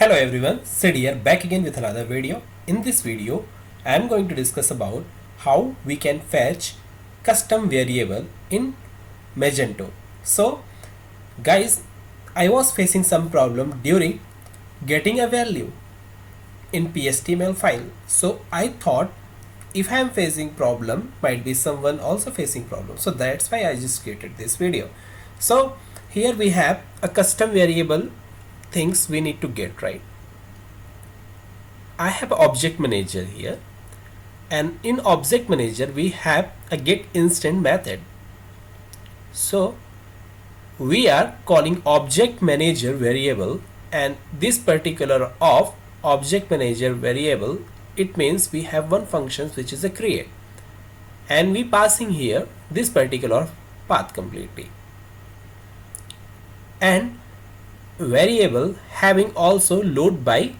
Hello everyone, Sid here back again with another video. In this video, I am going to discuss about how we can fetch custom variable in Magento. So guys, I was facing some problem during getting a value in PSTML file. So I thought if I am facing problem, might be someone also facing problem. So that's why I just created this video. So here we have a custom variable things we need to get right. I have object manager here, and in object manager we have a get instant method. So we are calling object manager variable, and this particular of object manager variable, it means we have one function which is a create, and we passing here this particular path completely, and variable having also load by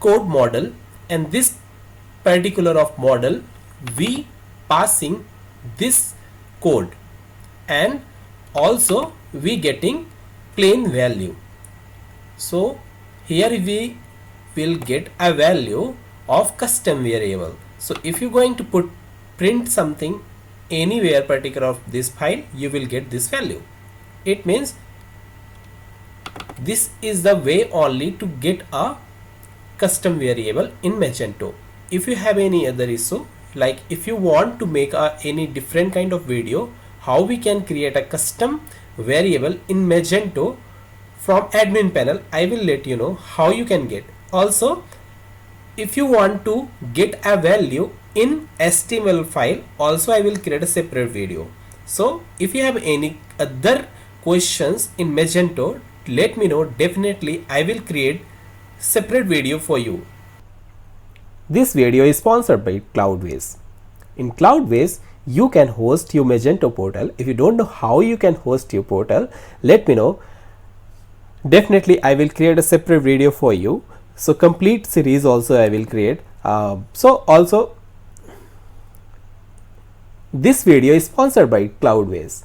code model, and this particular of model we passing this code, and also we getting plain value. So here we will get a value of custom variable. So if you're going to print something anywhere particular of this file, you will get this value. It means this is the way only to get a custom variable in Magento. If you have any other issue, like if you want to make any different kind of video, how we can create a custom variable in Magento from admin panel, I will let you know how you can get. Also, if you want to get a value in HTML file, also I will create a separate video. So if you have any other questions in Magento, let me know. Definitely I will create separate video for you. This video is sponsored by Cloudways. In Cloudways, you can host your Magento portal. If you don't know how you can host your portal, let me know. Definitely I will create a separate video for you. So complete series also I will create. So also this video is sponsored by Cloudways.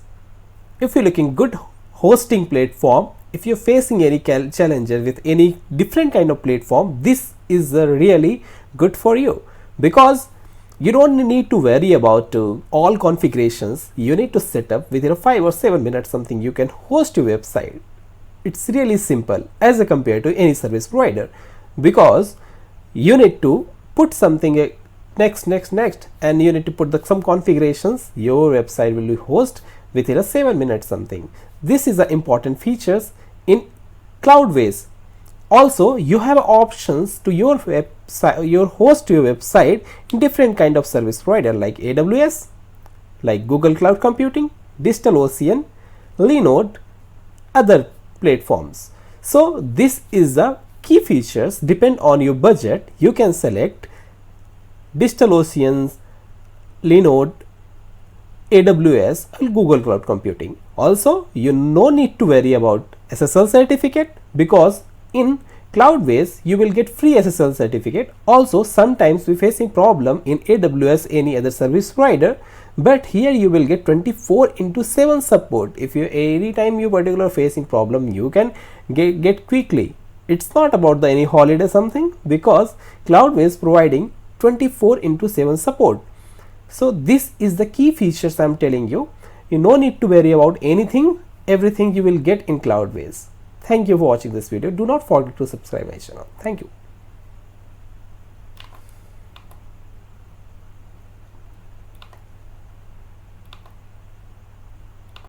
If you're looking good hosting platform, if you're facing any challenges with any different kind of platform, this is really good for you, because you don't need to worry about all configurations. You need to set up within 5 or 7 minutes something. You can host your website. It's really simple as compared to any service provider, because you need to put something next, and you need to put some configurations. Your website will be host within 7 minutes something. This is the important features in Cloudways. Also, you have options to your website, your host your website in different kind of service provider like AWS, like Google Cloud Computing, DigitalOcean, Linode, other platforms. So this is the key features. Depend on your budget, you can select DigitalOcean, Linode, AWS, and Google Cloud Computing. Also, you no need to worry about SSL certificate, because in Cloudways you will get free SSL certificate. Also, sometimes we facing problem in AWS, any other service provider, but here you will get 24/7 support. If you anytime you particular facing problem, you can get quickly. It's not about any holiday something, because Cloudways providing 24/7 support. So this is the key features I am telling you. You no need to worry about anything. Everything you will get in Cloudways. Thank you for watching this video. Do not forget to subscribe my channel. Thank you.